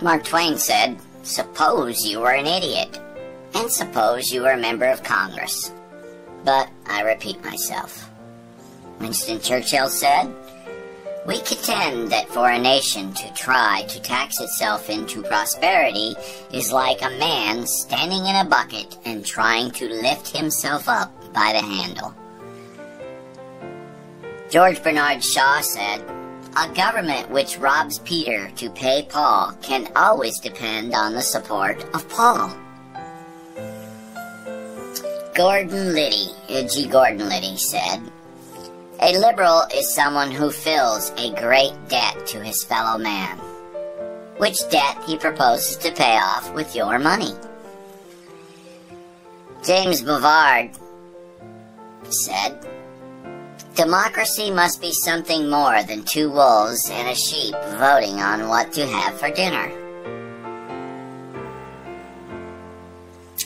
Mark Twain said, "Suppose you were an idiot, and suppose you were a member of Congress." But I repeat myself. Winston Churchill said, "We contend that for a nation to try to tax itself into prosperity is like a man standing in a bucket and trying to lift himself up by the handle." George Bernard Shaw said, "A government which robs Peter to pay Paul can always depend on the support of Paul." Gordon Liddy said, "A liberal is someone who fills a great debt to his fellow man, which debt he proposes to pay off with your money." James Bovard said, "Democracy must be something more than two wolves and a sheep voting on what to have for dinner."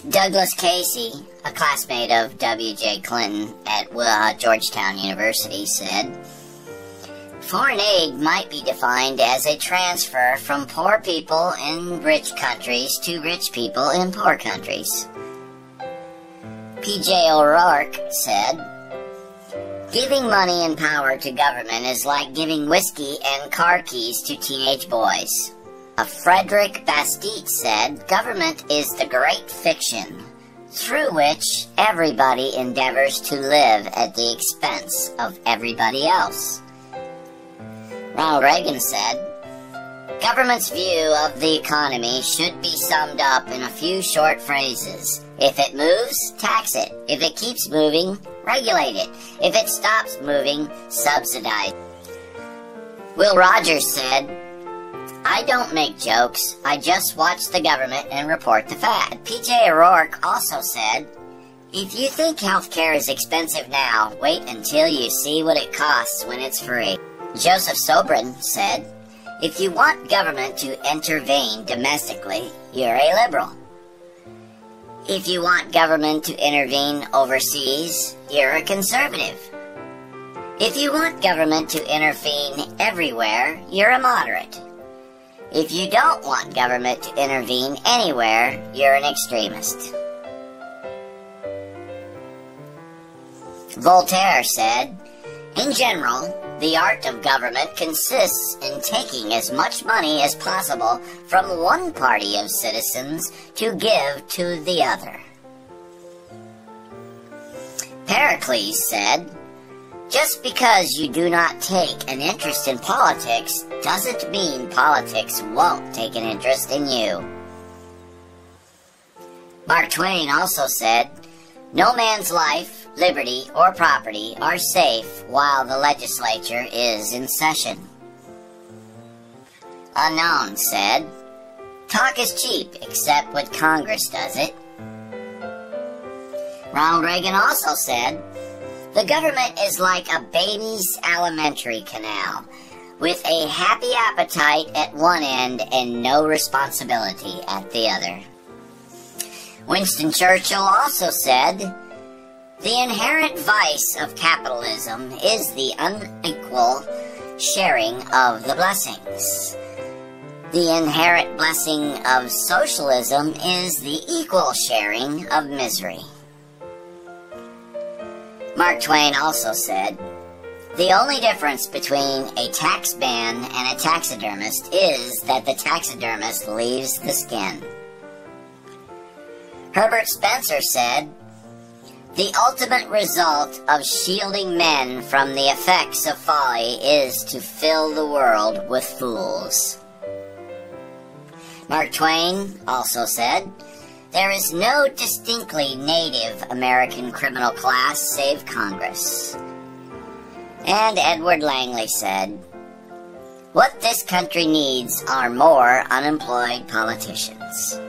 Douglas Casey, a classmate of W.J.Clinton at Georgetown University, said, "Foreign aid might be defined as a transfer from poor people in rich countries to rich people in poor countries." P.J. O'Rourke said, "Giving money and power to government is like giving whiskey and car keys to teenage boys." Frederick Bastide said, "Government is the great fiction through which everybody endeavors to live at the expense of everybody else." Ronald Reagan said, "Government's view of the economy should be summed up in a few short phrases. If it moves, tax it. If it keeps moving, regulate it. If it stops moving, subsidize." Will Rogers said, "I don't make jokes. I just watch the government and report the fact." P.J. O'Rourke also said, "If you think healthcare is expensive now, wait until you see what it costs when it's free." Joseph Sobran said, "If you want government to intervene domestically, you're a liberal. If you want government to intervene overseas, you're a conservative. If you want government to intervene everywhere, you're a moderate. If you don't want government to intervene anywhere, you're an extremist." Voltaire said, "In general, the art of government consists in taking as much money as possible from one party of citizens to give to the other." Pericles said, "Just because you do not take an interest in politics doesn't mean politics won't take an interest in you." Mark Twain also said, "No man's life, liberty, or property are safe while the legislature is in session." Unknown said, "Talk is cheap except when Congress does it." Ronald Reagan also said, "The government is like a baby's alimentary canal, with a happy appetite at one end and no responsibility at the other." Winston Churchill also said, "The inherent vice of capitalism is the unequal sharing of the blessings. The inherent blessing of socialism is the equal sharing of misery." Mark Twain also said, "The only difference between a tax man and a taxidermist is that the taxidermist leaves the skin." Herbert Spencer said, "The ultimate result of shielding men from the effects of folly is to fill the world with fools." Mark Twain also said, "There is no distinctly Native American criminal class save Congress." And Edward Langley said, "What this country needs are more unemployed politicians."